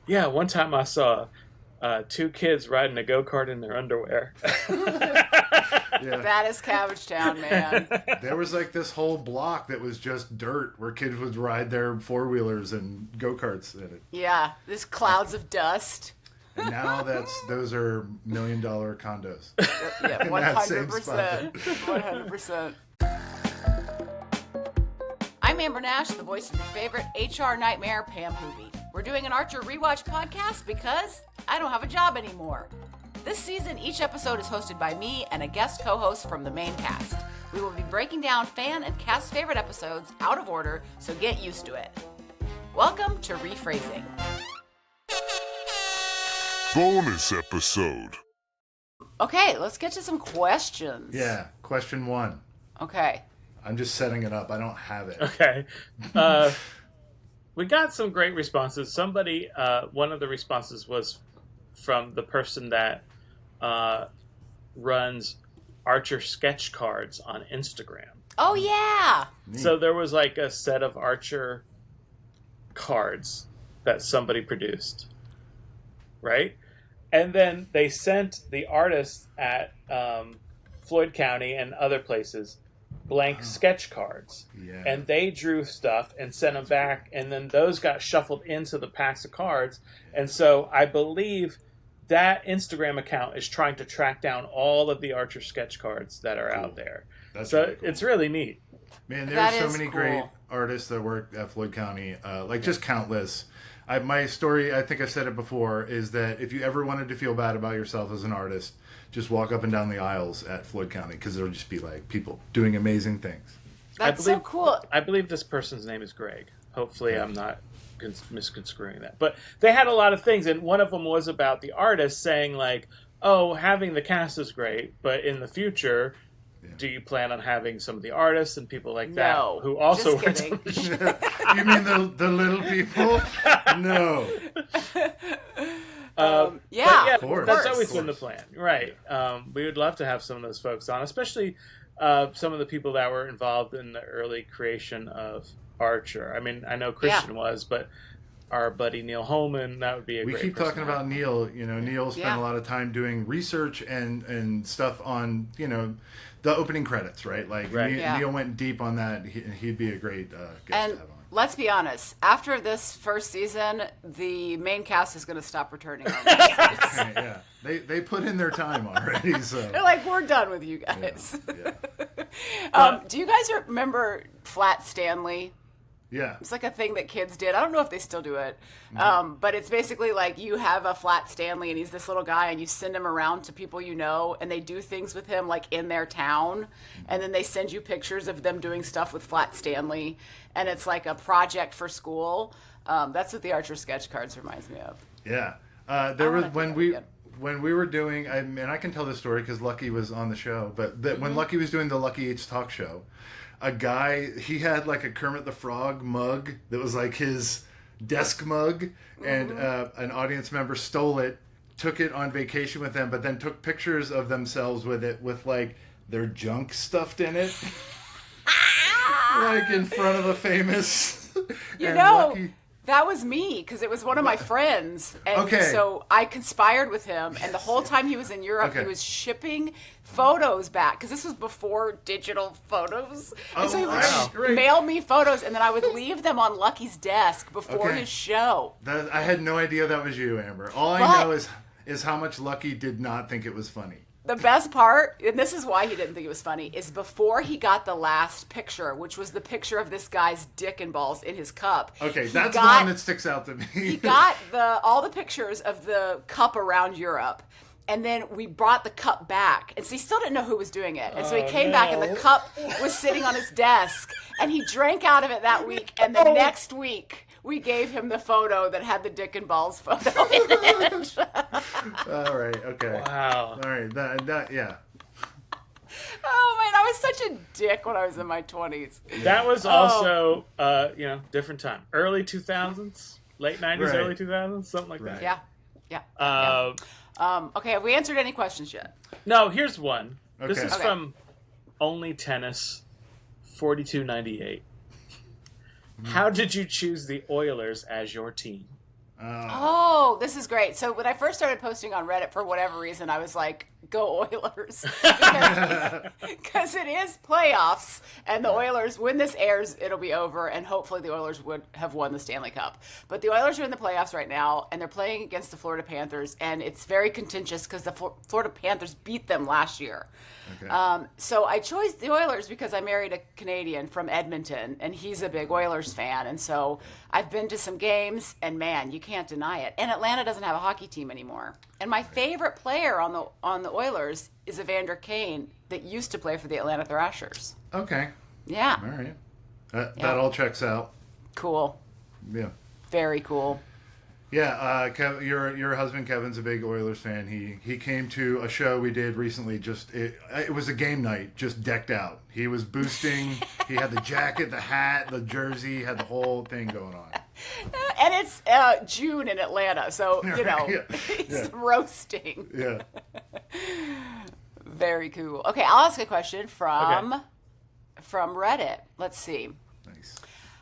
Yeah, one time I saw two kids riding a go-kart in their underwear. Yeah. That is Cabbage Town, man. There was like this whole block that was just dirt where kids would ride their four-wheelers and go-karts in it. Yeah, there's clouds of dust. And now those are $1 million condos. Yeah, In that same 100%. 100%. I'm Amber Nash, the voice of your favorite HR nightmare, Pam Poovey. We're doing an Archer rewatch podcast because I don't have a job anymore. This season, each episode is hosted by me and a guest co-host from the main cast. We will be breaking down fan and cast favorite episodes out of order, so get used to it. Welcome to RePhrasing. Bonus episode. Okay, let's get to some questions. Yeah, question 1. Okay. I'm just setting it up. I don't have it. Okay. We got some great responses. Somebody, one of the responses was from the person that runs Archer sketch cards on Instagram. Oh, yeah. Neat. So there was like a set of Archer cards that somebody produced, right? And then they sent the artists at Floyd County and other places blank sketch cards. Yeah. And they drew stuff and sent them back, and then those got shuffled into the packs of cards. And so I believe that Instagram account is trying to track down all of the Archer sketch cards that are out there. That's so really cool. It's really neat. Man, That there's so is many cool. great artists that work at Floyd County, just countless. My story, I think I said it before, is that if you ever wanted to feel bad about yourself as an artist, just walk up and down the aisles at Floyd County, because there'll just be like people doing amazing things. That's so cool. I believe this person's name is Greg. Hopefully I'm not misconstruing that. But they had a lot of things, and one of them was about the artist saying like, oh, having the cast is great, but in the future, do you plan on having some of the artists and people like that who also just work on the kidding. show? You mean the little people? No. Yeah, But Of course. that's Of always been the course. plan, right? We would love to have some of those folks on, especially some of the people that were involved in the early creation of Archer. I mean, I know Christian was, but our buddy Neil Holman, that would be a We great keep person talking to have. about Neil. You know, Neil spent a lot of time doing research and stuff on, the opening credits, right? Like, Right. Neil went deep on that. He'd be a great guest and to have on. let's be honest, after this first season, the main cast is going to stop returning. On this. Right, yeah. They put in their time already, so. They're like, we're done with you guys. Yeah. Do you guys remember Flat Stanley? Yeah. It's like a thing that kids did. I don't know if they still do it. But it's basically like you have a Flat Stanley and he's this little guy and you send him around to people you know and they do things with him like in their town. And then they send you pictures of them doing stuff with Flat Stanley. And it's like a project for school. That's what the Archer sketch cards reminds me of. Yeah. There was wanna do that again. when we were doing, and I can tell this story because Lucky was on the show, but when Lucky was doing the Lucky Eats talk show, a guy, he had like a Kermit the Frog mug that was like his desk mug, and an audience member stole it, took it on vacation with them, but then took pictures of themselves with it with like their junk stuffed in it. Like in front of a famous. You and know, Lucky, that was me because it was one of my friends. And Okay. so I conspired with him. And the whole time he was in Europe, Okay. he was shipping photos back because this was before digital photos. And so he would wow. Great. mail me photos and then I would leave them on Lucky's desk before Okay. his show. I had no idea that was you, Amber. All I But- know is how much Lucky did not think it was funny. The best part, and this is why he didn't think it was funny, is before he got the last picture, which was the picture of this guy's dick and balls in his cup. Okay, he that's the got- one that sticks out to me. He got all the pictures of the cup around Europe, and then we brought the cup back. And so he still didn't know who was doing it. And so he came back, and the cup was sitting on his desk, and he drank out of it that week. And the next week, we gave him the photo that had the dick and balls photo in it. All right, okay. Wow. All right, that yeah. Oh, man, I was such a dick when I was in my 20s. That was also, different time. Early 2000s, late 90s, Right. early 2000s, something like that. Yeah. Yeah. Uh, Okay, have we answered any questions yet? No, here's one. This Okay. is Okay. from Only Tennis 4298. How did you choose the Oilers as your team? Oh, this is great. So when I first started posting on Reddit, for whatever reason, I was like, go Oilers. Because it is playoffs, and the Oilers, when this airs, it'll be over, and hopefully the Oilers would have won the Stanley Cup. But the Oilers are in the playoffs right now, and they're playing against the Florida Panthers, and it's very contentious because the Florida Panthers beat them last year. Okay. So I chose the Oilers because I married a Canadian from Edmonton, and he's a big Oilers fan. And so I've been to some games, and man, you can't deny it. And Atlanta doesn't have a hockey team anymore. And my favorite player on the Oilers is Evander Kane that used to play for the Atlanta Thrashers. Okay. Yeah. All right. That all checks out. Cool. Yeah. Very cool. Yeah, your husband Kevin's a big Oilers fan. He came to a show we did recently. It was a game night, just decked out. He was boosting. He had the jacket, the hat, the jersey, had the whole thing going on. And it's June in Atlanta, so he's roasting. Yeah. Very cool. Okay, I'll ask a question from Reddit. Let's see. Nice.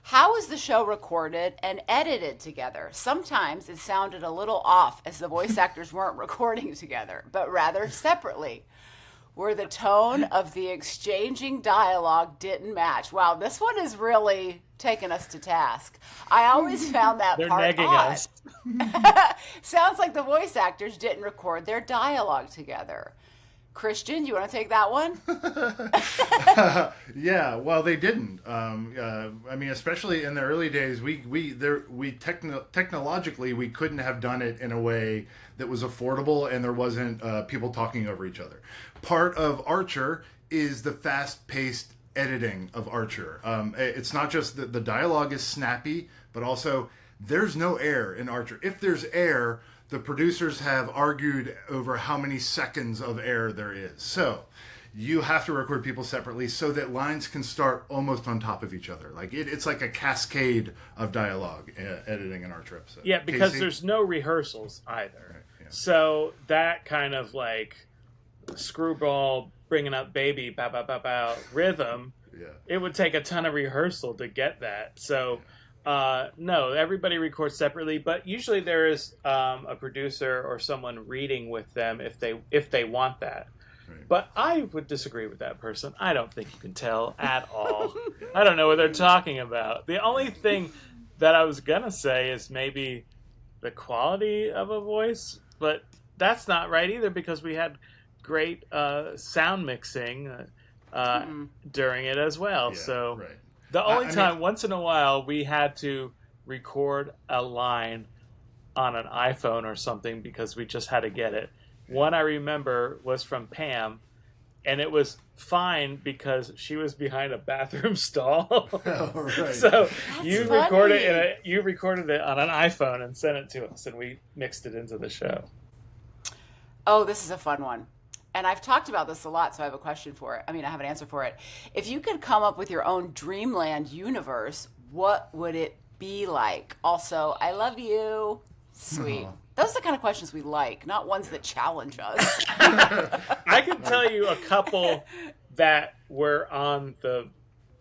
How was the show recorded and edited together? Sometimes it sounded a little off as the voice actors weren't recording together, but rather separately, where the tone of the exchanging dialogue didn't match. Wow, this one is really taking us to task. I always found that They're part negging odd. us. Sounds like the voice actors didn't record their dialogue together. Christian, you want to take that one? Yeah, well, they didn't. I mean, especially in the early days, technologically we couldn't have done it in a way that was affordable, and there wasn't people talking over each other. Part of Archer is the fast-paced editing of Archer. It's not just that the dialogue is snappy, but also there's no air in Archer. If there's air, the producers have argued over how many seconds of air there is. So you have to record people separately so that lines can start almost on top of each other. Like it's like a cascade of dialogue editing an Archer episode. Yeah, because Casey? there's no rehearsals either. Right, yeah. So that kind of like screwball bringing up baby bow bow bow bow rhythm, it would take a ton of rehearsal to get that. So no, everybody records separately, but usually there is a producer or someone reading with them if they want that. Right. But I would disagree with that person. I don't think you can tell at all. I don't know what they're talking about. The only thing that I was gonna say is maybe the quality of a voice, but that's not right either because we had great sound mixing during it as well. Yeah, so. Right. The only time, once in a while, we had to record a line on an iPhone or something because we just had to get it. One I remember was from Pam, and it was fine because she was behind a bathroom stall. Oh, right. So That's you funny. you recorded it on an iPhone and sent it to us, and we mixed it into the show. Oh, this is a fun one. And I've talked about this a lot, so I have a question for it. I mean, I have an answer for it. If you could come up with your own dreamland universe, what would it be like? Also, I love you. Sweet. Those are the kind of questions we like, not ones that challenge us. I can tell you a couple that were on the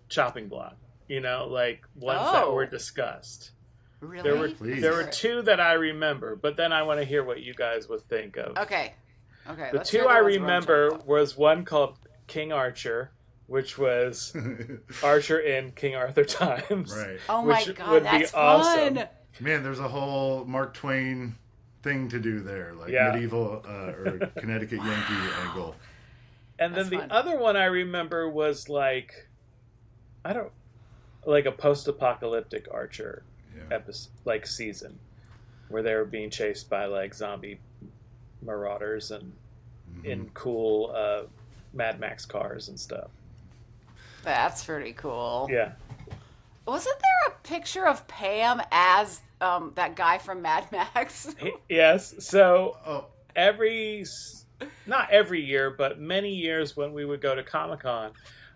chopping block, like ones that were discussed. Really? There were two that I remember, but then I want to hear what you guys would think of. Okay. The two I remember was one called King Archer, which was Archer in King Arthur times. Right. Oh my God, that's fun. Man, there's a whole Mark Twain thing to do there, like medieval or Connecticut Yankee angle. And then the other one I remember was like a post-apocalyptic Archer episode, like season, where they were being chased by like zombie marauders and in cool Mad Max cars and stuff. That's pretty cool. Yeah. Wasn't there a picture of Pam as that guy from Mad Max? Yes. So not every year, but many years when we would go to Comic-Con,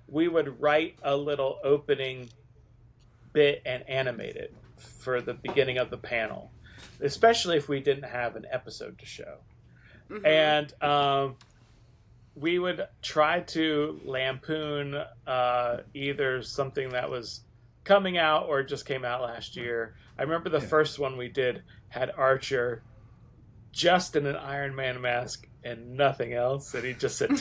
we would write a little opening bit and animate it for the beginning of the panel, especially if we didn't have an episode to show. Mm-hmm. And we would try to lampoon either something that was coming out or just came out last year. I remember the first one we did had Archer just in an Iron Man mask and nothing else. And he just said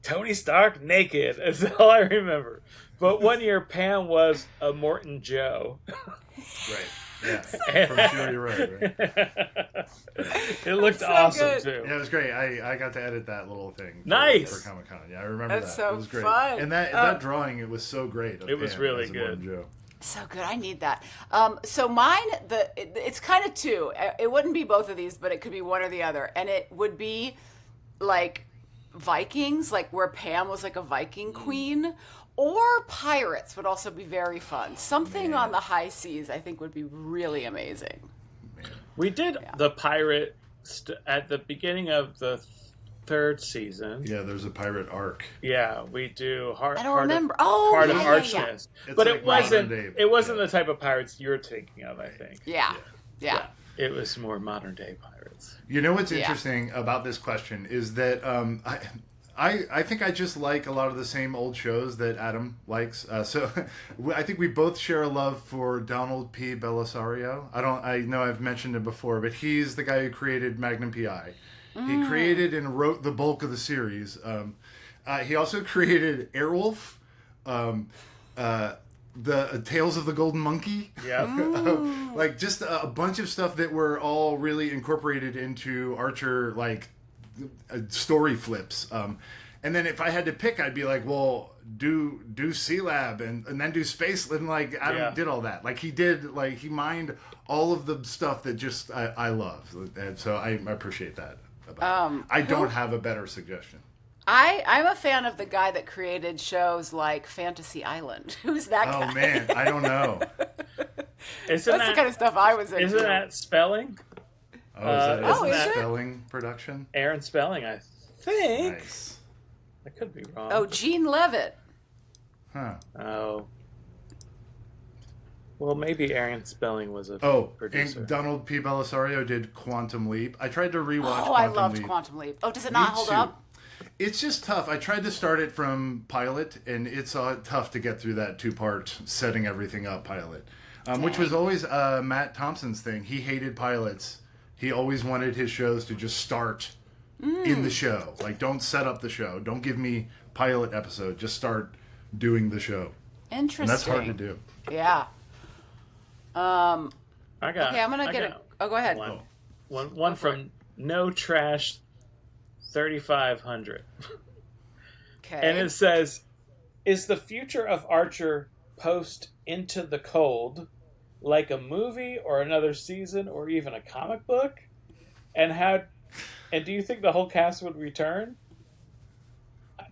Tony Stark naked. That's all I remember. But one year Pam was a Morton Joe. Right. Yeah. From Sure You're Right. It looked so awesome good. too. Yeah, it was great. I got to edit that little thing. Nice. For Comic Con. Yeah, I remember That's that. so It was great. fun. And that drawing, it was so great. It was really as a good. Morton Joe. So good. I need that. So mine, it's kind of two. It wouldn't be both of these, but it could be one or the other. And it would be like Vikings, like where Pam was like a Viking queen, or pirates would also be very fun. Something on the high seas, I think, would be really amazing. We did the pirate at the beginning of the third season. Yeah, there's a pirate arc. Yeah, we do I don't remember. Oh, Heart yeah, of yeah, Archness. yeah. But It's it like wasn't. modern day, It wasn't the type of pirates you're thinking of. I think. yeah. It was more modern day pirates. You know what's interesting about this question is that I think I just like a lot of the same old shows that Adam likes. So I think we both share a love for Donald P. Bellisario. I know I've mentioned it before, but he's the guy who created Magnum P.I. He created and wrote the bulk of the series. He also created Airwolf, the Tales of the Golden Monkey. Yeah. Like just a bunch of stuff that were all really incorporated into Archer, like story flips. And then if I had to pick, I'd be like, well, do C-Lab and then do Space. And like Adam did all that. Like he mined all of the stuff that just I love. And so I appreciate that. I don't have a better suggestion. I'm a fan of the guy that created shows like Fantasy Island. Who's that guy? Oh man, I don't know. That's the kind of stuff I was into. Isn't that Spelling? Oh, is is that it? Spelling production? Aaron Spelling, I think. Nice. I could be wrong. Oh, Gene Levitt. Huh. Oh. Well, maybe Aaron Spelling was a producer. And Donald P. Bellisario did Quantum Leap. I tried to rewatch Quantum Leap. I loved Quantum Leap. Oh, does it not hold up? It's just tough. I tried to start it from pilot, and it's tough to get through that 2-part setting everything up pilot, which was always Matt Thompson's thing. He hated pilots. He always wanted his shows to just start in the show. Like, don't set up the show. Don't give me pilot episode. Just start doing the show. Interesting. And that's hard to do. Yeah. I got. Okay, I'm gonna get it. Oh, go ahead. One from No Trash 3500. Okay. And it says, is the future of Archer post Into the Cold like a movie or another season or even a comic book? And do you think the whole cast would return?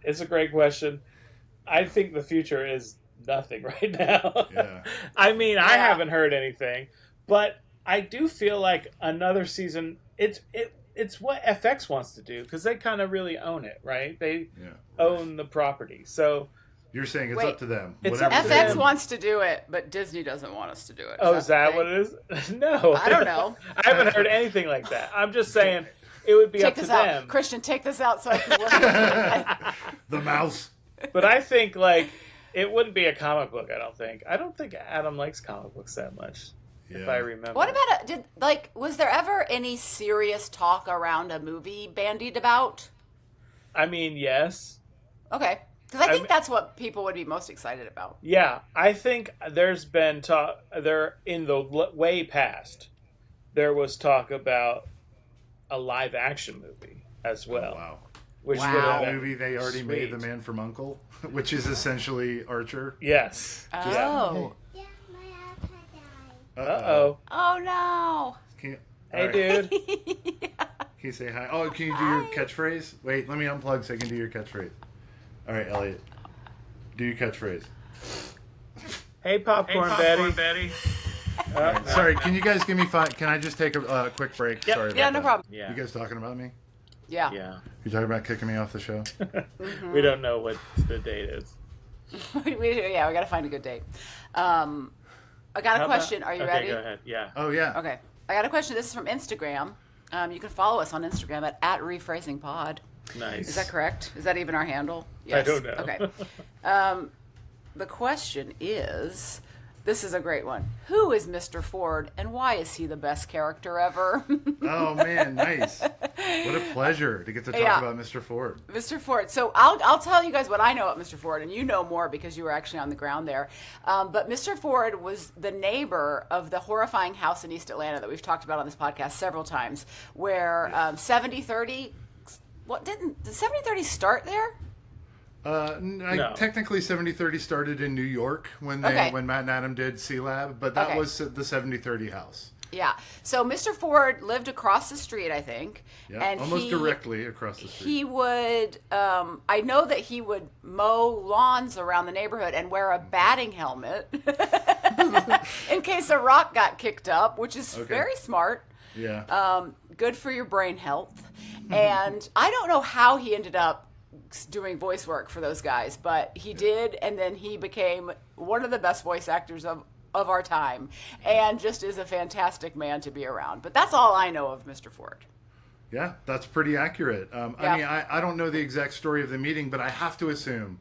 It's a great question. I think the future is nothing right now. Yeah. I mean, I haven't heard anything, but I do feel like another season, it's what FX wants to do, because they kind of really own it, right? They own the property. So you're saying it's up to them. It's Whatever up to FX them. wants to do it, but Disney doesn't want us to do it. Is that what it is? No. I don't know. I haven't heard anything like that. I'm just saying it would be Take up to this out. them. Christian, take this out so I can work. The mouse. But I think, like, it wouldn't be a comic book, I don't think. I don't think Adam likes comic books that much, if I remember. What about was there ever any serious talk around a movie bandied about? I mean, yes. Okay. Because I think that's what people would be most excited about. Yeah, I think there's been talk, in the way past, there was talk about a live action movie as well. Oh, wow. Which Wow. would have That been movie they already made, The Man from U.N.C.L.E., which is essentially Archer. Yes. Oh. Uh-oh. Oh, no. Hey, dude. Can you say hi? Oh, can you do your catchphrase? Wait, let me unplug so I can do your catchphrase. All right, Elliot. Do your catchphrase. Hey, Popcorn Betty. Right, sorry, can you guys give me 5? Can I just take a quick break? Yep. Sorry about Yeah, no that. problem. Yeah. You guys talking about me? Yeah. Yeah. You talking about kicking me off the show? We don't know what the date is. we got to find a good date. I got a question. Are you ready? Okay, go ahead. Yeah. Oh, yeah. Okay. I got a question. This is from Instagram. You can follow us on Instagram at RePhrasingPod. Nice. Is that correct? Is that even our handle? Yes. I don't know. Okay. The question is, This is a great one. Who is Mr. Ford, and why is he the best character ever? Oh man, nice! What a pleasure to get to talk about Mr. Ford. Mr. Ford. So I'll tell you guys what I know about Mr. Ford, and you know more because you were actually on the ground there. But Mr. Ford was the neighbor of the horrifying house in East Atlanta that we've talked about on this podcast several times, where 70-30. Did 70-30 start there? No. Technically 70-30 started in New York when Matt and Adam did C-Lab, but that was the 70-30 house. Yeah. So Mr. Ford lived across the street, I think. Yeah, and almost directly across the street. He would, I know that he would mow lawns around the neighborhood and wear a batting helmet in case a rock got kicked up, which is very smart. Yeah. Good for your brain health. And I don't know how he ended up doing voice work for those guys, but he did, and then he became one of the best voice actors of our time, and just is a fantastic man to be around. But that's all I know of Mr. Ford. Yeah, that's pretty accurate. I mean, I don't know the exact story of the meeting, but I have to assume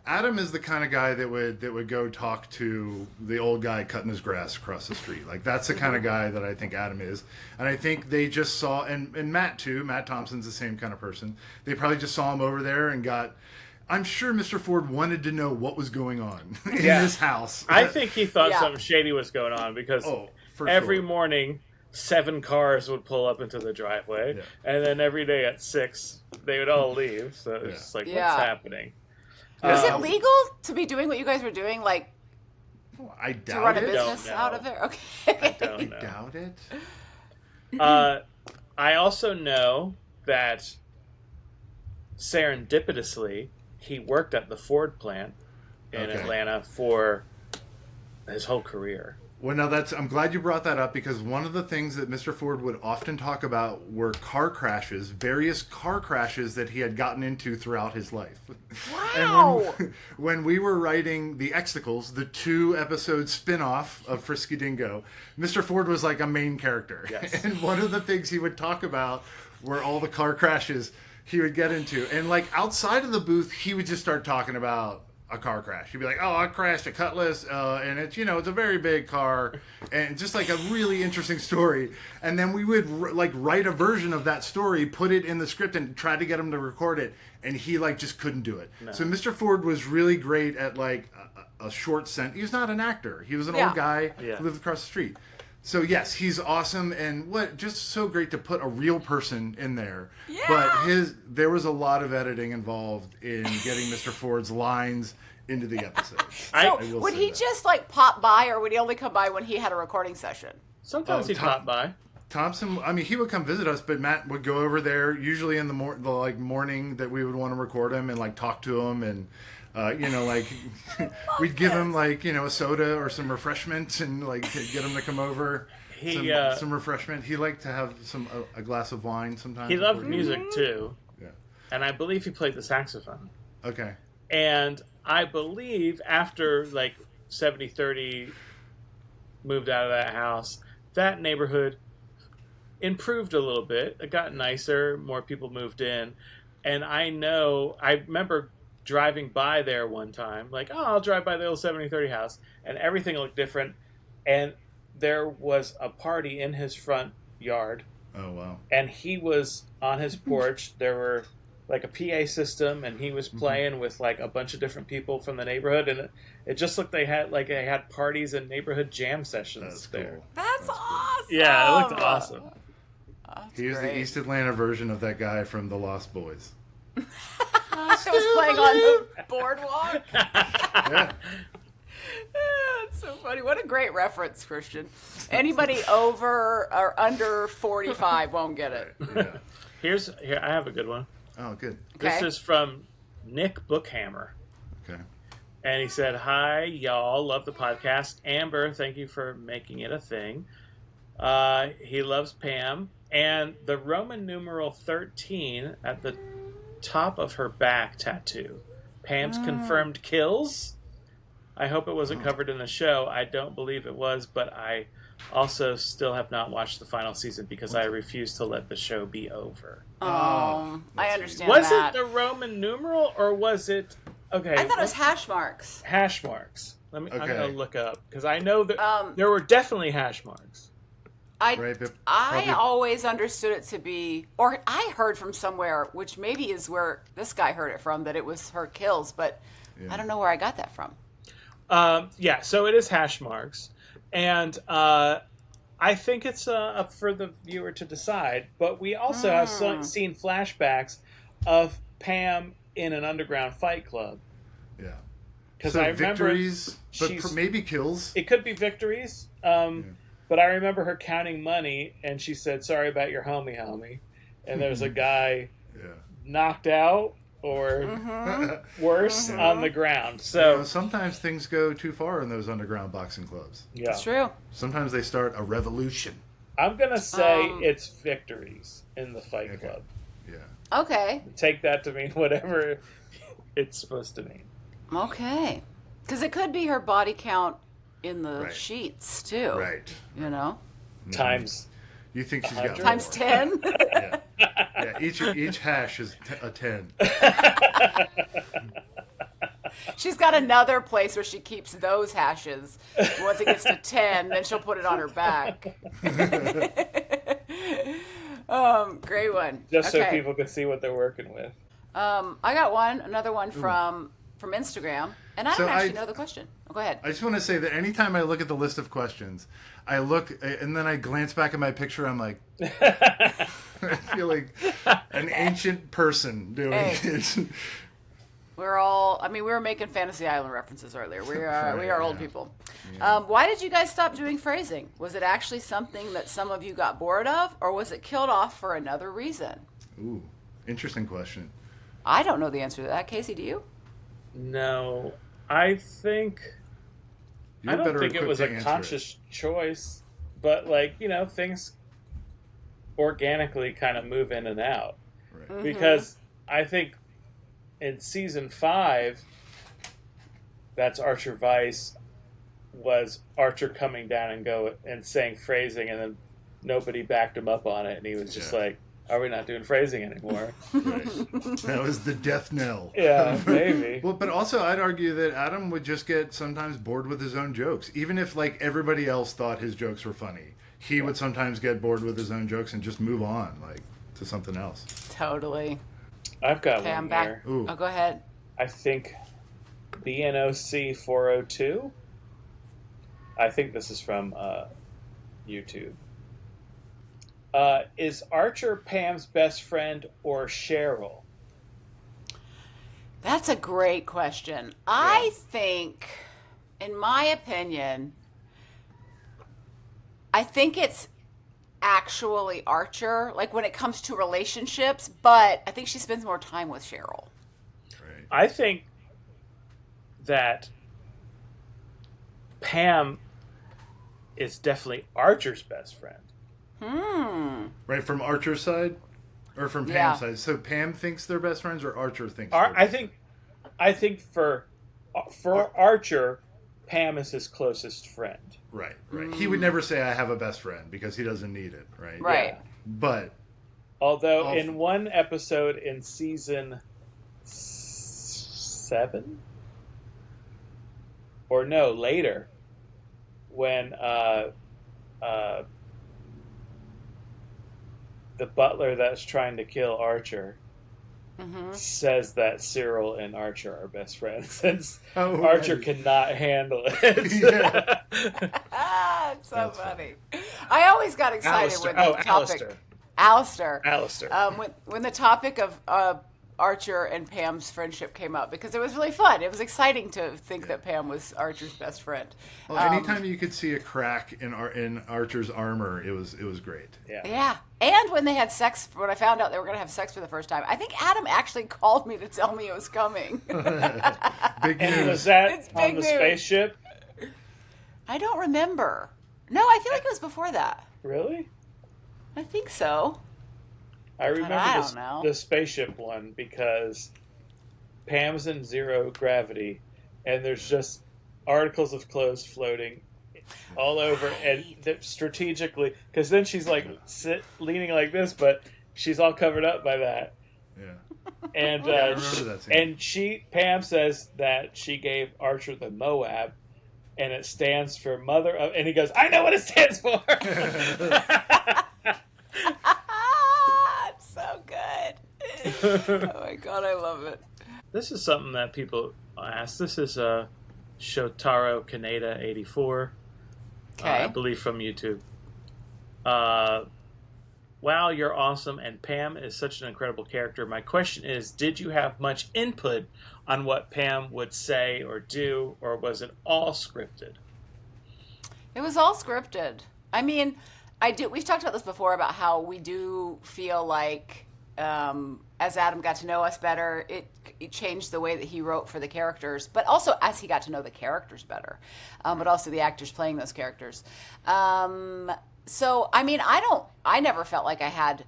Adam is the kind of guy that would go talk to the old guy cutting his grass across the street. Like, that's the kind of guy that I think Adam is. And I think they just saw, and Matt too, Matt Thompson's the same kind of person. They probably just saw him over there and I'm sure Mr. Ford wanted to know what was going on in this house. I think he thought something shady was going on because every morning 7 cars would pull up into the driveway, and then every day at 6 they would all leave. So it's just like, what's happening? Is it legal to be doing what you guys were doing, like I doubt to run a it. business out of there? Okay. I don't know. Doubt it. I also know that serendipitously he worked at the Ford plant in Atlanta for his whole career. Well, now I'm glad you brought that up, because one of the things that Mr. Ford would often talk about were car crashes, various car crashes that he had gotten into throughout his life. Wow! And when we were writing The Exticles, the 2-episode spin-off of Frisky Dingo, Mr. Ford was like a main character. Yes. And one of the things he would talk about were all the car crashes he would get into. And like outside of the booth, he would just start talking about a car crash. He'd be like, I crashed a Cutlass, and it's, it's a very big car, and just like a really interesting story. And then we would write a version of that story, put it in the script, and try to get him to record it, and he just couldn't do it. No. So Mr. Ford was really great at a short sentence. He was not an actor. He was an old guy who lived across the street. So yes, he's awesome, and just so great to put a real person in there. Yeah. But there was a lot of editing involved in getting Mr. Ford's lines into the episode. So would he just pop by, or would he only come by when he had a recording session? Sometimes he'd pop by. Thompson, I mean, he would come visit us, but Matt would go over there usually in the morning that we would want to record him and talk to him, and we'd give him a soda or some refreshment and get him to come over. Some refreshment. He liked to have a glass of wine sometimes. He loved music too. Yeah. And I believe he played the saxophone. Okay. And I believe after 70-30 moved out of that house, that neighborhood improved a little bit. It got nicer. More people moved in. And I remember driving by there one time, I'll drive by the old 70-30 house, and everything looked different, and there was a party in his front yard. Oh, wow. And he was on his porch. There were a PA system, and he was playing with a bunch of different people from the neighborhood, and it just looked they had parties and neighborhood jam sessions there. Cool. That's awesome. Yeah, it looked awesome. He was the East Atlanta version of that guy from The Lost Boys. I was playing on the boardwalk. Yeah. That's so funny. What a great reference, Christian. Anybody over or under 45 won't get it. Yeah. Here, I have a good one. Oh, good. This Okay. is from Nick Bookhammer. Okay. And he said, "Hi, y'all. Love the podcast. Amber, thank you for making it a thing." He loves Pam. And the Roman numeral 13 at the top of her back tattoo. Pam's confirmed kills. I hope it wasn't covered in the show. I don't believe it was, but I also still have not watched the final season because I refuse to let the show be over. I understand Was that. it the Roman numeral, or was it... Okay. I thought it was hash marks. Hash marks. I'm Okay. gonna look up because I know that there were definitely hash marks. Right, but I probably- always understood it to be, or I heard from somewhere, which maybe is where this guy heard it from, that it was her kills, but Yeah. I don't know where I got that from. Yeah, so it is hash marks, and I think it's up for the viewer to decide. But we also have seen flashbacks of Pam in an underground fight club. Yeah. Because So I remember victories, but maybe kills. it could be victories. But I remember her counting money, and she said, "Sorry about your homie," and there's a guy knocked out or worse on the ground. So sometimes things go too far in those underground boxing clubs. yeah, It's true. Sometimes they start a revolution. I'm gonna say it's victories in the fight club. Yeah. Okay. Take that to mean whatever it's supposed to mean. Okay. Because it could be her body count in the Right. sheets, too. Right. You know? Times You think she's got 100? Times more. 10? Yeah. Yeah. Each hash is a 10. She's got another place where she keeps those hashes. Once it gets to 10, then she'll put it on her back. Great one. just so Okay. people can see what they're working with. I got another one from Instagram, and I So don't actually I- know the question. Oh, go ahead. I just want to say that anytime I look at the list of questions, I look and then I glance back at my picture. I'm like, I feel like an ancient person doing it. We're all, I mean, we were making Fantasy Island references earlier. We are old Yeah. people. Why did you guys stop doing phrasing? Was it actually something that some of you got bored of, or was it killed off for another reason? Ooh, interesting question. I don't know the answer to that. Casey, do you? No, I think You're I don't better think it equipped was to a answer conscious choice, but things organically kind of move in and out. Right. Because I think in season 5, that's Archer Vice, was Archer coming down and saying phrasing, and then nobody backed him up on it, and he was just Yeah. like, "Are we not doing phrasing anymore?" Right. That was the death knell. Yeah, maybe. Well, but also I'd argue that Adam would just get sometimes bored with his own jokes. Even if everybody else thought his jokes were funny, he would sometimes get bored with his own jokes and just move on to something else. Totally. I've got Okay, one I'm back. here. Ooh. Oh, go ahead. I think BNOC 402. I think this is from YouTube. Is Archer Pam's best friend or Cheryl? That's a great question. I think, in my opinion, I think it's actually Archer, when it comes to relationships, but I think she spends more time with Cheryl. Right. I think that Pam is definitely Archer's best friend. Right, from Archer's side? Or from Pam's Yeah. side? So Pam thinks they're best friends or Archer thinks I think for Archer, Pam is his closest friend. Right. He would never say I have a best friend because he doesn't need it, right? Right. Yeah. But Although in one episode in season 7, or no, later, when the butler that's trying to kill Archer says that Cyril and Archer are best friends, since Archer right. cannot handle it. Yeah. It's so funny. I always got excited Alistair. when the topic. Alistair. When the topic of Archer and Pam's friendship came up, because it was really fun. It was exciting to think that Pam was Archer's best friend. Well, anytime you could see a crack in Archer's armor, it was great. Yeah. And when they had sex, when I found out they were going to have sex for the first time, I think Adam actually called me to tell me it was coming. Big And news. was that It's on big the news. spaceship? I don't remember. No, I feel like it was before that. Really? I think so. I remember I don't know. the spaceship one because Pam's in zero gravity, and there's just articles of clothes floating all over, and strategically, because then she's leaning like this, but she's all covered up by that. Yeah. And I remember that scene. Pam says that she gave Archer the Moab, and it stands for mother of, and he goes, I know what it stands for. It's so good. Oh my God, I love it. This is something that people ask. This is Shotaro Kaneda 84. Okay. I believe from YouTube. Wow, you're awesome, and Pam is such an incredible character. My question is, did you have much input on what Pam would say or do, or was it all scripted? It was all scripted. I mean, we've talked about this before about how we do feel like as Adam got to know us better, it changed the way that he wrote for the characters, but also as he got to know the characters better, but also the actors playing those characters. So, I mean, I never felt like I had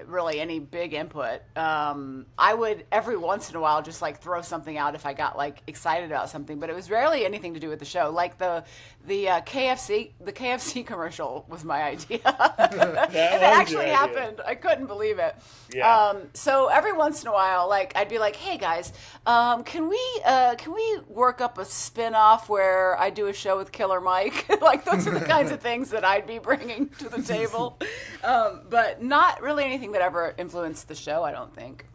really any big input. I would every once in a while just like throw something out if I got like excited about something, but it was rarely anything to do with the show. Like the KFC commercial was my idea. And it actually happened. I couldn't believe it. Yeah. So every once in a while, like I'd be like, "Hey guys, can we work up a spin-off where I do a show with Killer Mike?" Like those are the kinds of things that I'd be bringing to the table. But not really anything that ever influenced the show, I don't think.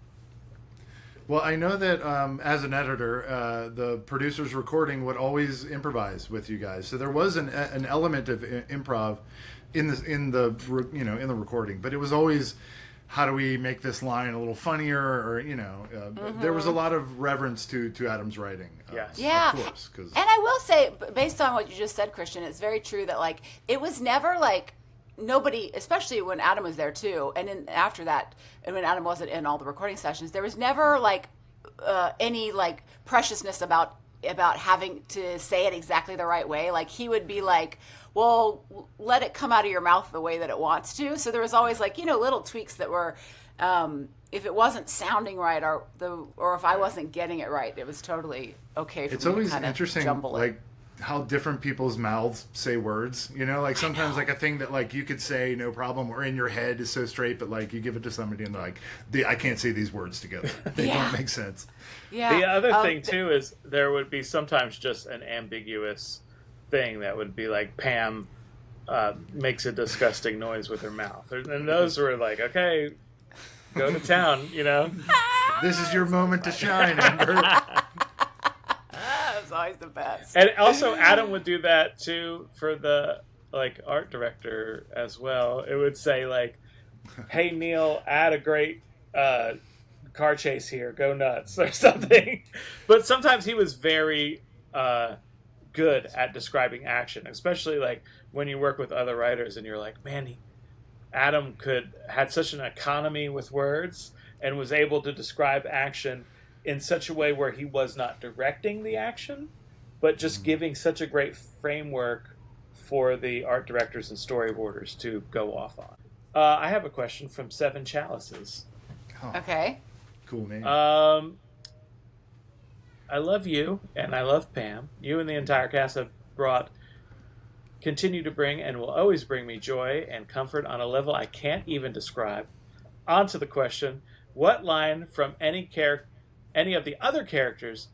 Well, I know that as an editor, the producer's recording would always improvise with you guys. So there was an element of improv in the recording, but it was always, how do we make this line a little funnier, or there was a lot of reverence to Adam's writing. Yes. Yeah, of course. And I will say, based on what you just said, Christian, it's very true that like it was never like nobody, especially when Adam was there too, and then after that, and when Adam wasn't in all the recording sessions, there was never like any like preciousness about having to say it exactly the right way. Like he would be like, well, let it come out of your mouth the way that it wants to. So there was always like, little tweaks that were, if it wasn't sounding right or if I wasn't getting it right, it was totally okay for it's me to always kind of interesting, jumble it. like how different people's mouths say words. Like sometimes like a thing that like you could say no problem, or in your head is so straight, but like you give it to somebody and they're like, I can't say these words together. They don't make sense. Yeah. The other thing too is there would be sometimes just an ambiguous thing that would be like Pam makes a disgusting noise with her mouth, and those were like, okay, go to town, This is your moment to shine, Amber. It's always the best. And also Adam would do that too for the like art director as well. It would say like, hey Neil, add a great car chase here, go nuts or something. But sometimes he was very good at describing action, especially like when you work with other writers and you're like, man, Adam had such an economy with words and was able to describe action in such a way where he was not directing the action, but just giving such a great framework for the art directors and storyboarders to go off on. I have a question from Seven Chalices. Oh, Okay. cool name. I love you, and I love Pam. You and the entire cast have continue to bring, and will always bring me joy and comfort on a level I can't even describe. On to the question, what line from any of the other characters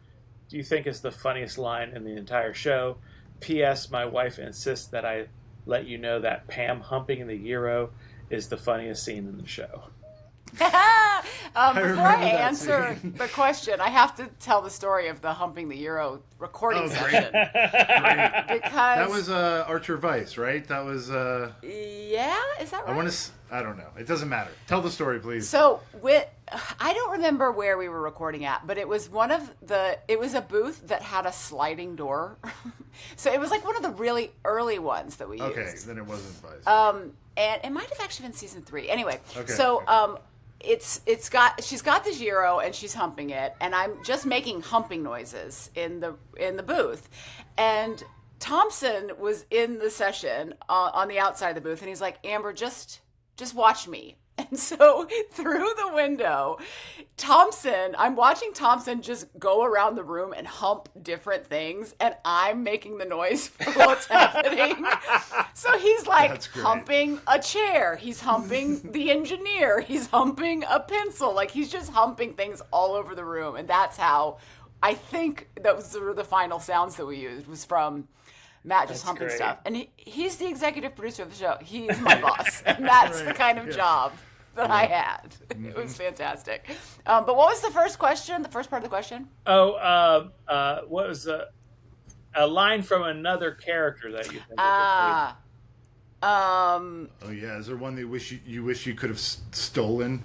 do you think is the funniest line in the entire show? P.S. My wife insists that I let you know that Pam humping the gyro is the funniest scene in the show. Before I that answer scene. the question, I have to tell the story of the Humping the Euro recording Oh, session. Great. Because That was Archer Vice, right? That was. yeah, is that right? I don't know. It doesn't matter. Tell the story, please. So I don't remember where we were recording at, but it was it was a booth that had a sliding door. So it was like one of the really early ones that we used. Okay, then it wasn't Vice. And it might have actually been season 3. Anyway, Okay, so okay. she's got the gyro and she's humping it, and I'm just making humping noises in the booth, and Thompson was in the session on the outside of the booth, and he's like, Amber, just watch me. And so through the window, I'm watching Thompson just go around the room and hump different things, and I'm making the noise for what's happening. So he's like That's great. humping a chair. He's humping the engineer. He's humping a pencil. Like he's just humping things all over the room. And that's how I think that was sort of the final sounds that we used was from Matt just That's humping great. stuff. And he's the executive producer of the show. He's my boss. And that's the kind of job that I had. It was fantastic. But what was the first question? The first part of the question? Oh, what was a line from another character that you think? Oh yeah, is there one that you wish you could have stolen?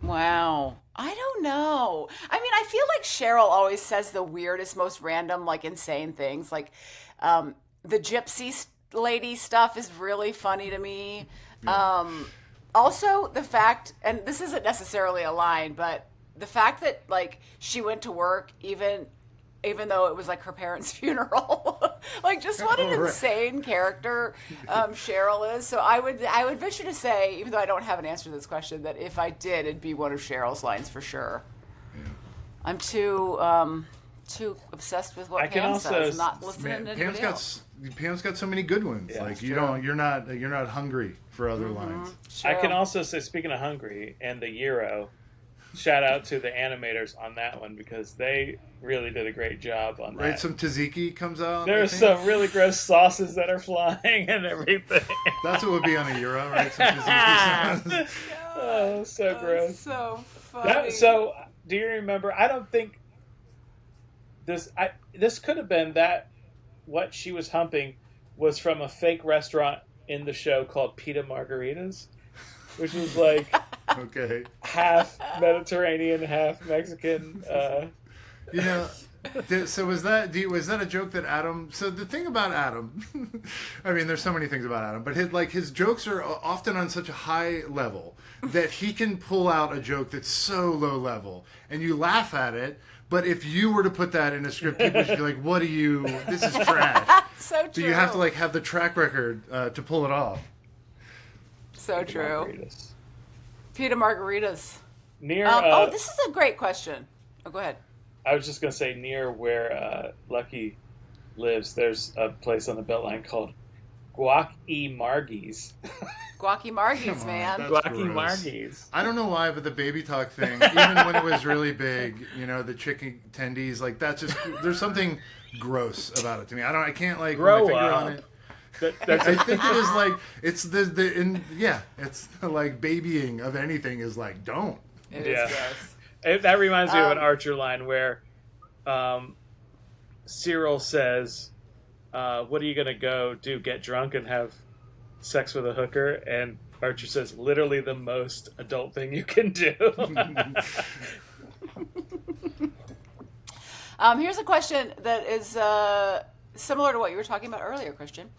Wow. I don't know. I mean, I feel like Cheryl always says the weirdest, most random, like insane things. Like the gypsy lady stuff is really funny to me. Also, the fact, and this isn't necessarily a line, but the fact that like she went to work even though it was like her parents' funeral. Like just what an insane character Cheryl is. So I would venture to say, even though I don't have an answer to this question, that if I did, it'd be one of Cheryl's lines for sure. Yeah. I'm too obsessed with what Pam says. I'm not listening to anybody else. Pam's got so many good ones. Yeah, like you're not hungry for other lines. Sure. I can also say, speaking of hungry and the gyro, shout out to the animators on that one because they really did a great job on that. Right, some tzatziki comes out. There's some really gross sauces that are flying and everything. That's what would be on a gyro, right? Some tzatziki sauce. Oh, so gross. So funny. So, do you remember? I don't think this could have been that what she was humping was from a fake restaurant in the show called Pita Margaritas, which was like okay, half Mediterranean, half Mexican. So was that a joke that Adam? So the thing about Adam, I mean, there's so many things about Adam, but his jokes are often on such a high level that he can pull out a joke that's so low level, and you laugh at it. But if you were to put that in a script, people should be like, "What are you? This is trash." So true. So you have to like have the track record to pull it off. So Pita true. Margaritas. Pita Margaritas. Near. This is a great question. Oh, go ahead. I was just gonna say near where Lucky lives. There's a place on the Beltline called Guac-E Margie's. Guac-E Margie's, man. Guac-E Margie's. I don't know why, but the baby talk thing, even when it was really big, the chicken tendies, like that's just there's something gross about it to me. I can't like Grow put my finger up. on it. That's I think it is like it's it's the like babying of anything is like don't. It is gross. That reminds me of an Archer line where Cyril says, what are you going to go do, get drunk and have sex with a hooker? And Archer says, literally the most adult thing you can do. Here's a question that is similar to what you were talking about earlier, Christian.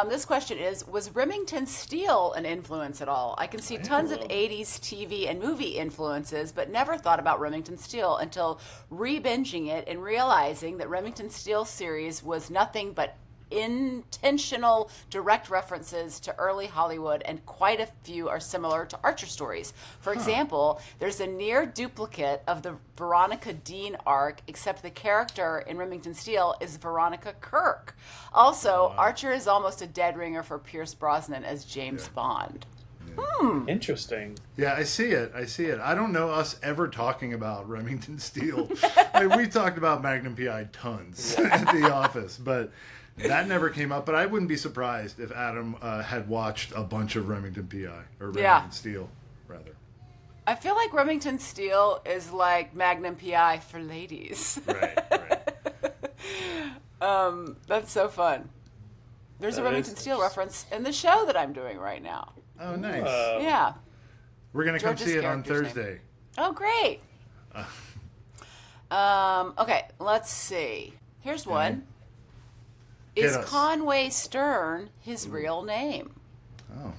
This question is, was Remington Steele an influence at all? I can see tons of 80s TV and movie influences, but never thought about Remington Steele until re-binging it and realizing that Remington Steele's series was nothing but intentional direct references to early Hollywood, and quite a few are similar to Archer stories. For example, there's a near duplicate of the Veronica Dean arc, except the character in Remington Steele is Veronica Kirk. Also, Archer is almost a dead ringer for Pierce Brosnan as James Bond. Interesting. Yeah, I see it. I don't know us ever talking about Remington Steele. Like, we talked about Magnum PI tons at the office, but that never came up. But I wouldn't be surprised if Adam had watched a bunch of Remington PI, or Remington Steele, rather. I feel like Remington Steele is like Magnum PI for ladies. Right. That's so fun. There's a Remington Steele reference in the show that I'm doing right now. Oh, nice. Yeah. We're going to come George's see it on character's Thursday. Oh, great. Okay, let's see. Here's one. Hit Is us. Conway Stern his real name? Oh.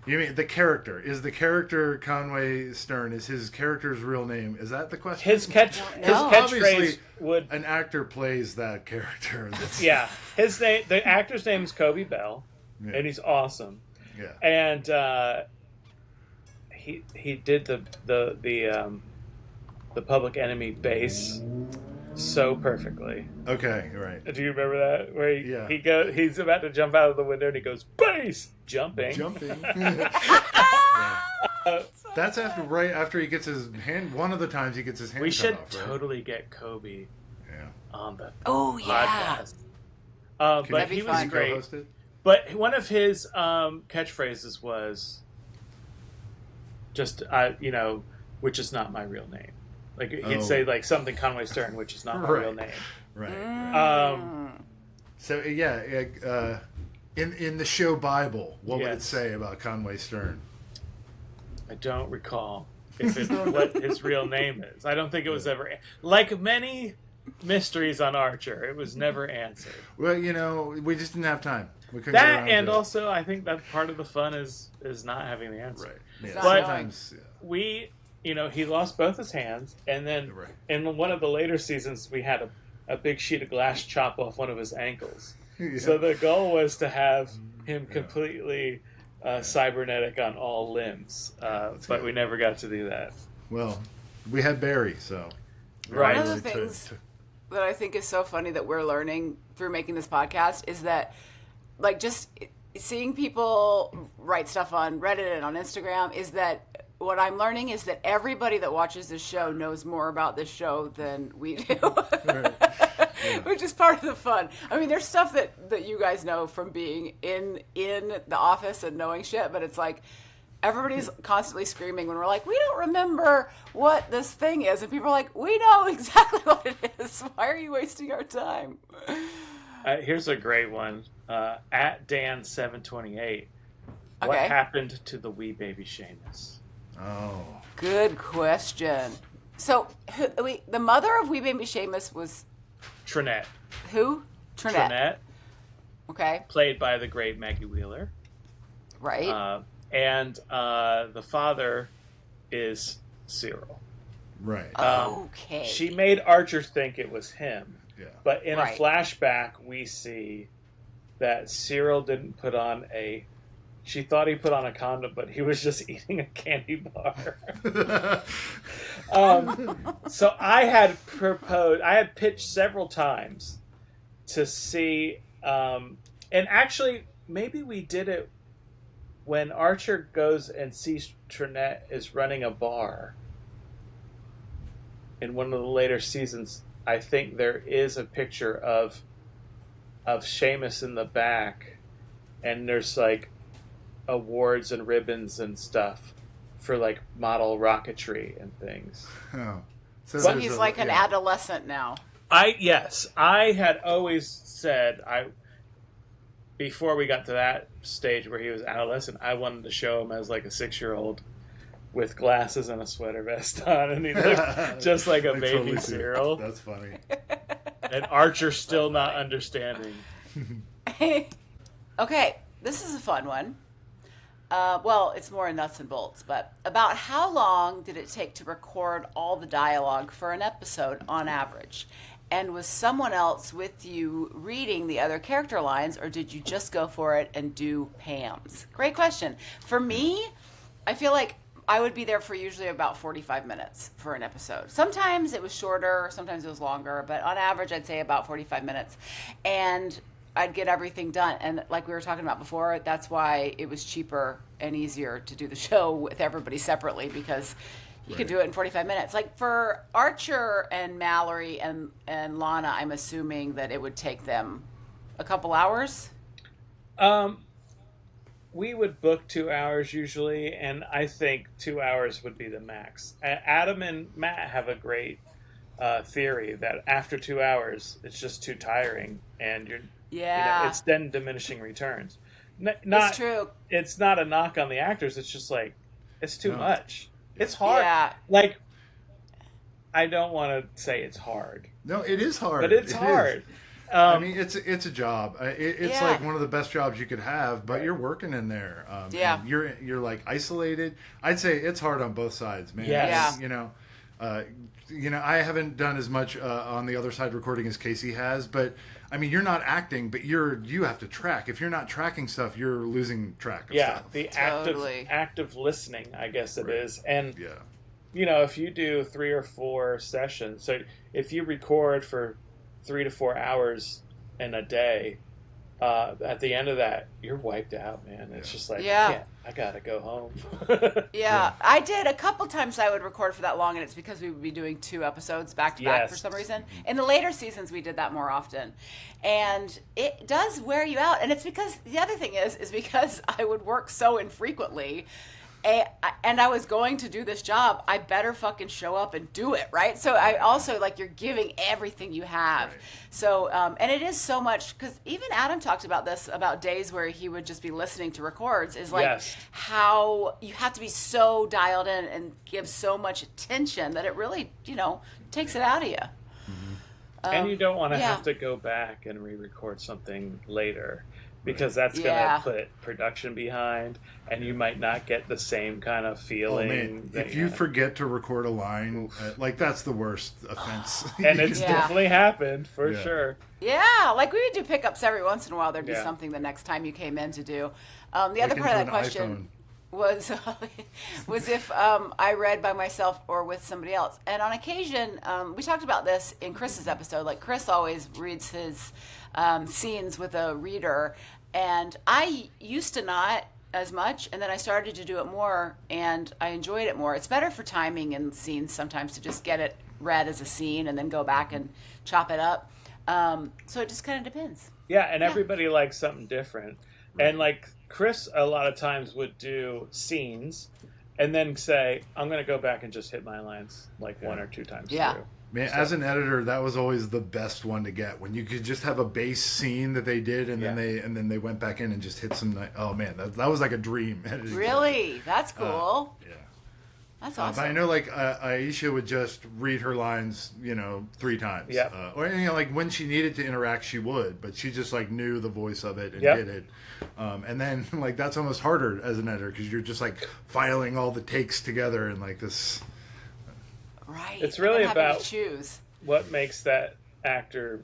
You mean the character? Is the character Conway Stern, is his character's real name? Is that the question? His catchphrase Obviously, would... an actor plays that character. Yeah. His name, the actor's name is Kobe Bell, and he's awesome. Yeah. And he did the Public Enemy bass so perfectly. Okay, right. Do you remember that? Where he's about to jump out of the window and he goes, bass! Jumping. That's right after he gets his hand. One of the times he gets his hand. We should cut off, right? totally get Kobe on the Oh, yeah. podcast. But That'd be he was fun. great. Co-hosted? But one of his catchphrases was just, which is not my real name. Like he'd say like something Conway Stern, which is not my real name. Right. So yeah, in the show Bible, what would it say about Conway Stern? I don't recall what his real name is. I don't think it was ever like many mysteries on Archer. It was never answered. Well, we just didn't have time. We couldn't get That around and to it. also I think that part of the fun is not having the answer. Right. Yeah, But sometimes, he lost both his hands, and then in one of the later seasons we had a big sheet of glass chop off one of his ankles. Yeah. So the goal was to have him completely cybernetic on all limbs, but we never got to do that. Well, we had Barry, so Right. One of the things that I think is so funny that we're learning through making this podcast is that, like, just seeing people write stuff on Reddit and on Instagram is that what I'm learning is that everybody that watches this show knows more about this show than we do. Which is part of the fun. I mean, there's stuff that you guys know from being in the office and knowing shit, but it's like everybody's constantly screaming when we're like, we don't remember what this thing is. And people are like, we know exactly what it is. Why are you wasting our time? Here's a great one. At Dan728. What Okay. happened to the wee baby Seamus? Oh. Good question. So, the mother of wee baby Seamus was Trinette. who? Trinette. Trinette, Okay. played by the great Maggie Wheeler. Right. And the father is Cyril. Right. Okay. She made Archer think it was him. Yeah. But in Right. a flashback, we see that Cyril didn't put on she thought he put on a condom, but he was just eating a candy bar. So I had pitched several times to see, and actually maybe we did it when Archer goes and sees Trinette is running a bar in one of the later seasons. I think there is a picture of Seamus in the back, and there's like awards and ribbons and stuff for like model rocketry and things. Oh. So there's he's like an adolescent now. I had always said before we got to that stage where he was adolescent, I wanted to show him as like a 6-year-old with glasses and a sweater vest on, and he looked just like a I baby totally see it. Cyril. That's funny. And Archer still not understanding. Okay, this is a fun one. Well, it's more nuts and bolts, but about how long did it take to record all the dialogue for an episode on average? And was someone else with you reading the other character lines, or did you just go for it and do Pam's? Great question. For me, I feel like I would be there for usually about 45 minutes for an episode. Sometimes it was shorter, sometimes it was longer, but on average, I'd say about 45 minutes. And I'd get everything done. And like we were talking about before, that's why it was cheaper and easier to do the show with everybody separately, because you could do it in 45 minutes. Like for Archer and Mallory and Lana, I'm assuming that it would take them a couple hours. We would book 2 hours usually, and I think 2 hours would be the max. Adam and Matt have a great theory that after 2 hours, it's just too tiring, and it's then diminishing returns. It's true. It's not a knock on the actors. It's just like it's too much. It's hard. Yeah. Like I don't want to say it's hard. No, it is hard. But it's hard. I mean, it's a job. It's like one of the best jobs you could have, but you're working in there. And you're like isolated. I'd say it's hard on both sides, man. Yes. I haven't done as much on the other side recording as Casey has, but I mean, you're not acting, but you have to track. If you're not tracking stuff, you're losing track of stuff. The Totally. active listening, I guess it is. And yeah. if you do 3 or 4 sessions, so if you record for 3 to 4 hours in a day, at the end of that, you're wiped out, man. It's just like, I gotta go home. Yeah, I did a couple times. I would record for that long, and it's because we would be doing 2 episodes back to back for some reason. In the later seasons, we did that more often, and it does wear you out. And it's because the other thing is because I would work so infrequently. And I was going to do this job, I better fucking show up and do it, right? So I also, like, you're giving everything you have. Right. So, and it is so much, because even Adam talked about this, about days where he would just be listening to records, is like how you have to be so dialed in and give so much attention that it really, takes it out of you. Mm-hmm. And you don't want to have to go back and re-record something later, because that's going to put production behind, and you might not get the same kind of feeling. Oh, man. If you forget to record a line, that's the worst offense. And it's definitely happened, for sure. Yeah, like we would do pickups every once in a while. There'd be something the next time you came in to do. The other part of that question was if I read by myself or with somebody else. And on occasion, we talked about this in Chris's episode. Like, Chris always reads his scenes with a reader, and I used to not as much, and then I started to do it more, and I enjoyed it more. It's better for timing and scenes sometimes to just get it read as a scene and then go back and chop it up. So it just kind of depends. Yeah, and everybody likes something different. And like Chris a lot of times would do scenes and then say, I'm going to go back and just hit my lines like 1 or 2 times through. Man, as an editor, that was always the best one to get, when you could just have a base scene that they did, and then they went back in and just hit some. Oh man, that was like a dream. Really, that's cool. That's awesome. But I know, like, Aisha would just read her lines, 3 times. Yeah. Or like when she needed to interact, she would, but she just like knew the voice of it and did it. And then like that's almost harder as an editor, because you're just like filing all the takes together and like this. Right. It's really about choose what makes that actor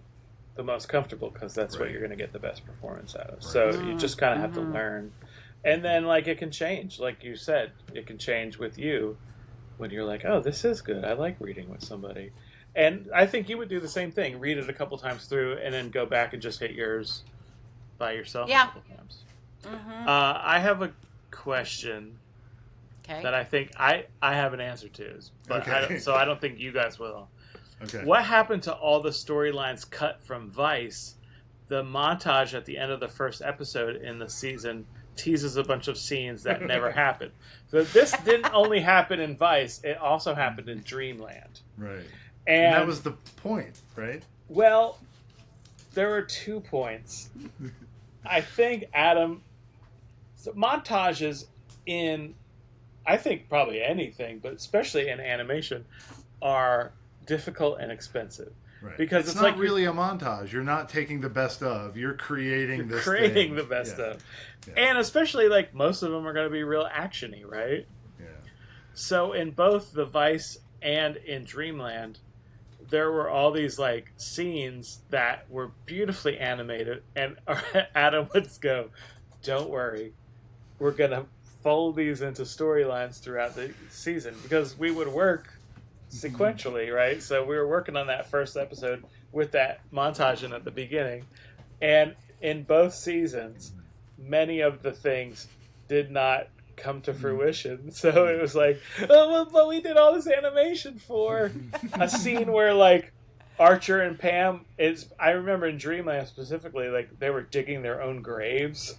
the most comfortable, because that's what you're going to get the best performance out of. Right. So you just kind of have to learn. And then, like, it can change. Like you said, it can change with you when you're like, oh, this is good. I like reading with somebody. And I think you would do the same thing. Read it a couple times through and then go back and just hit yours by yourself a couple times. Mm-hmm. I have a question. Okay. That I think I have an answer to, but so I don't think you guys will. Okay. What happened to all the storylines cut from Vice? The montage at the end of the first episode in the season teases a bunch of scenes that never happened. So this didn't only happen in Vice; it also happened in Dreamland. Right. And that was the point, right? Well, there were 2 points. I think Adam. So montages in. I think probably anything, but especially in animation, are difficult and expensive. Right. Because it's not like really a montage. You're not taking the best of. You're creating this thing. The best of. Yeah. And especially, like, most of them are going to be real action-y, right? Yeah. So in both the Vice and in Dreamland, there were all these, like, scenes that were beautifully animated, and Adam would go, don't worry, we're going to fold these into storylines throughout the season, because we would work sequentially, right? So we were working on that first episode with that montage in at the beginning, and in both seasons, many of the things did not come to fruition. So it was like, oh, well, but we did all this animation for a scene where, like, Archer and Pam I remember in Dreamland specifically, like, they were digging their own graves.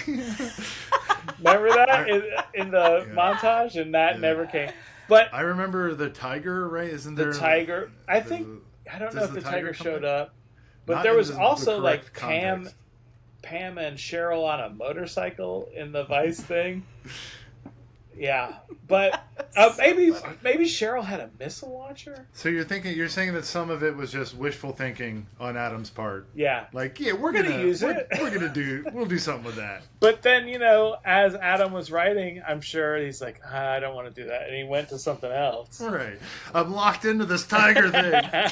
Remember that in the montage, and that never came. But I remember the tiger, right? Isn't there the tiger? I don't know if the tiger showed up, but there was also like Pam and Cheryl on a motorcycle in the Vice thing. Yeah, but maybe Cheryl had a missile launcher. So you're saying that some of it was just wishful thinking on Adam's part. Yeah, like we're gonna use it. We'll do something with that. But then as Adam was writing, I'm sure he's like, I don't want to do that, and he went to something else. Right, I'm locked into this tiger thing.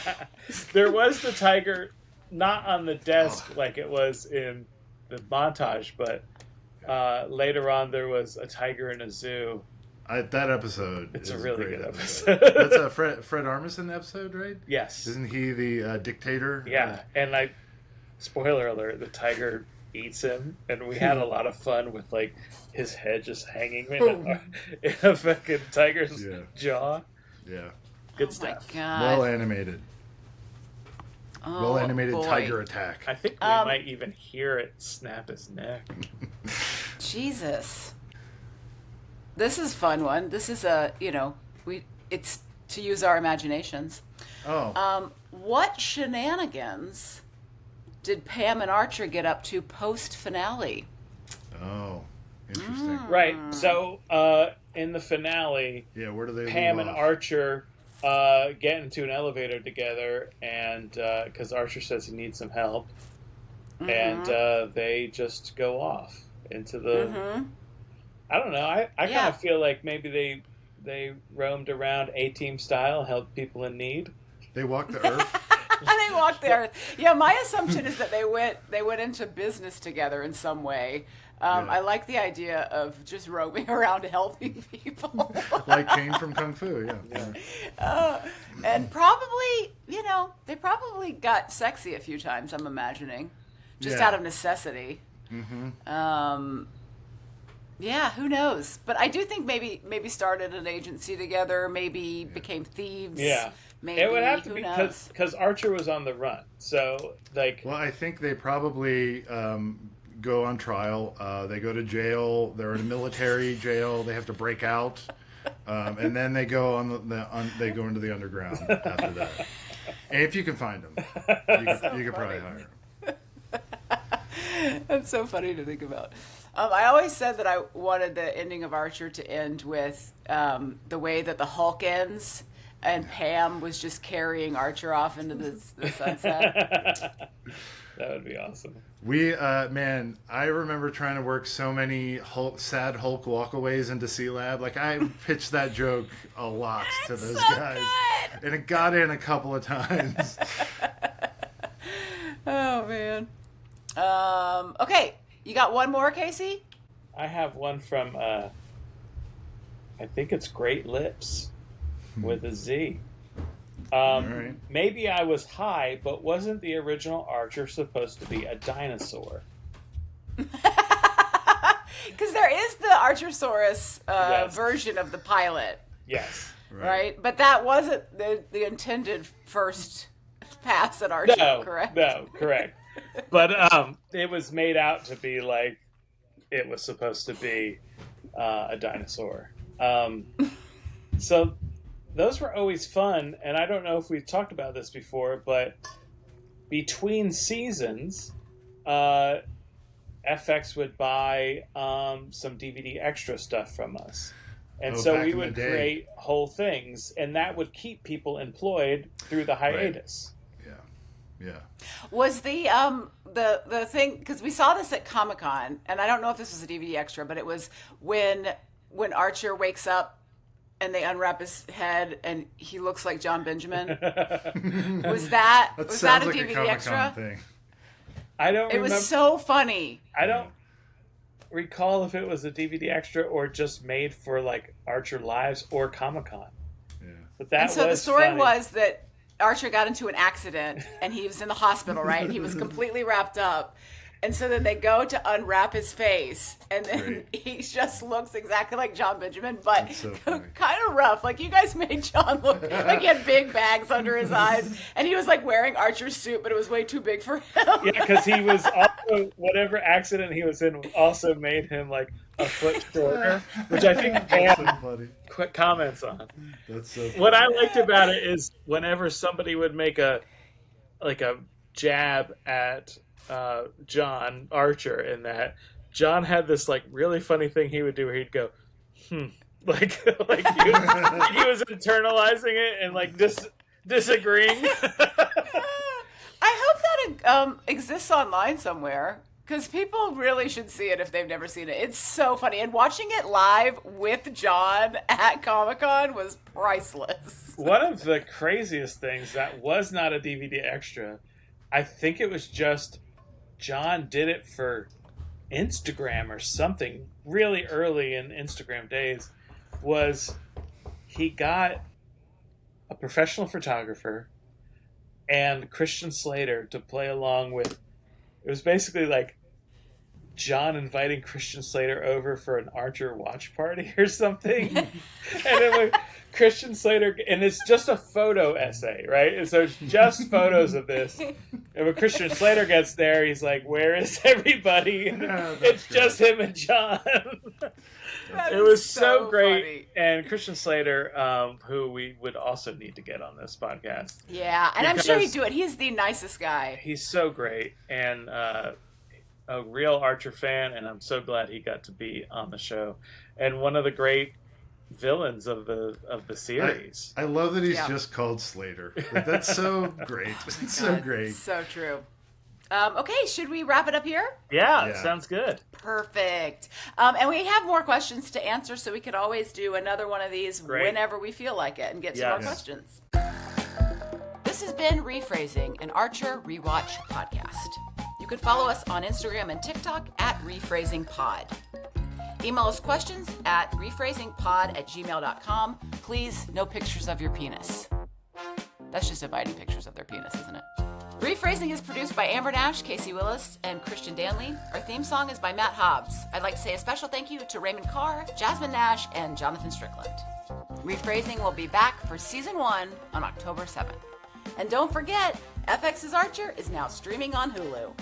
There was the tiger, not on the desk like it was in the montage, but. Later on, there was a tiger in a zoo. That episode. It's a really good episode. That's a Fred Armisen episode, right? Yes. Isn't he the dictator? Yeah, and spoiler alert: the tiger eats him, and we had a lot of fun with like his head just hanging in a fucking tiger's jaw. Yeah. Good stuff. My God. Well animated. Oh, Well animated boy. tiger attack. I think we might even hear it snap his neck. Jesus. This is a fun one. This is it's to use our imaginations. Oh. What shenanigans did Pam and Archer get up to post-finale? Oh. Interesting. Right. So, in the finale, Yeah, where do they Pam leave and off? Archer get into an elevator together, and because Archer says he needs some help, and they just go off into the. I don't know. I kind of feel like maybe they roamed around A-Team style, helped people in need. They walked the earth? They walked the earth. Yeah, my assumption is that they went into business together in some way. I like the idea of just roaming around helping people. Like Kane from Kung Fu, yeah. And probably, they probably got sexy a few times, I'm imagining. Just out of necessity. Yeah, who knows? But I do think maybe started an agency together, maybe became thieves. Yeah. Maybe, it would have to who be knows? because Archer was on the run. So, like... Well, I think they probably go on trial. They go to jail. They're in a military jail. They have to break out. And then they go they go into the underground after that. And if you can find them, you could probably hire them. That's so funny to think about. I always said that I wanted the ending of Archer to end with the way that the Hulk ends, and Pam was just carrying Archer off into the sunset. That would be awesome. I remember trying to work so many sad Hulk walkaways into C-Lab. Like, I pitched that joke a lot to those guys. Good. And it got in a couple of times. Oh, man. Okay, you got one more, Casey? I have one from, I think it's Great Lips with a Z. Right. Maybe I was high, but wasn't the original Archer supposed to be a dinosaur? Because there is the Archosaurus version of the pilot, Yes. right? But that wasn't the intended first pass at Archer, correct? No, correct. But it was made out to be like it was supposed to be a dinosaur. So those were always fun, and I don't know if we've talked about this before, but between seasons, FX would buy some DVD extra stuff from us. And so we would create whole things, and that would keep people employed through the hiatus. Right. Yeah. Was the thing, because we saw this at Comic-Con, and I don't know if this was a DVD extra, but it was when Archer wakes up and they unwrap his head and he looks like John Benjamin. was that a like DVD extra? Thing. I don't It remember. was so funny. I don't recall if it was a DVD extra or just made for like Archer Lives or Comic-Con. Yeah. But that And so the was story funny. was that Archer got into an accident and he was in the hospital, right? He was completely wrapped up. And so then they go to unwrap his face, and then he just looks exactly like John Benjamin, but so kind of rough. Like, you guys made John look like he had big bags under his eyes, and he was like wearing Archer's suit, but it was way too big for him. Yeah, because he was also, whatever accident he was in also made him like a foot shorter, which I think Pam quick comments on. That's so funny. What I liked about it is whenever somebody would make a jab at John Archer, in that John had this like really funny thing he would do where he'd go, like he was internalizing it and like disagreeing. I hope that exists online somewhere, because people really should see it if they've never seen it. It's so funny, and watching it live with John at Comic-Con was priceless. One of the craziest things that was not a DVD extra, I think it was just John did it for Instagram or something really early in Instagram days, was he got a professional photographer and Christian Slater to play along with. It was basically like John inviting Christian Slater over for an Archer watch party or something. And then when Christian Slater, and it's just a photo essay, right? And so it's just photos of this. And when Christian Slater gets there, he's like, "Where is everybody?" And it's just him and John. It was so great. Funny. And Christian Slater, who we would also need to get on this podcast. Yeah, and I'm sure he'd do it. He's the nicest guy. He's so great. And a real Archer fan, and I'm so glad he got to be on the show. And one of the great villains of the series. I love that he's just called Slater. Like, that's so great. It's so great. So true. Okay, should we wrap it up here? Yeah. Sounds good. Perfect. And we have more questions to answer, so we could always do another one of these whenever we feel like it and get some more questions. This has been RePhrasing, an Archer Rewatch podcast. You can follow us on Instagram and TikTok at RePhrasingPod. Email us questions at rephrasingpod@gmail.com. Please, no pictures of your penis. That's just inviting pictures of their penis, isn't it? RePhrasing is produced by Amber Nash, Casey Willis, and Christian Danley. Our theme song is by Matt Hobbs. I'd like to say a special thank you to Raymond Carr, Jasmine Nash, and Jonathan Strickland. RePhrasing will be back for Season 1 on October 7th. And don't forget, FX's Archer is now streaming on Hulu.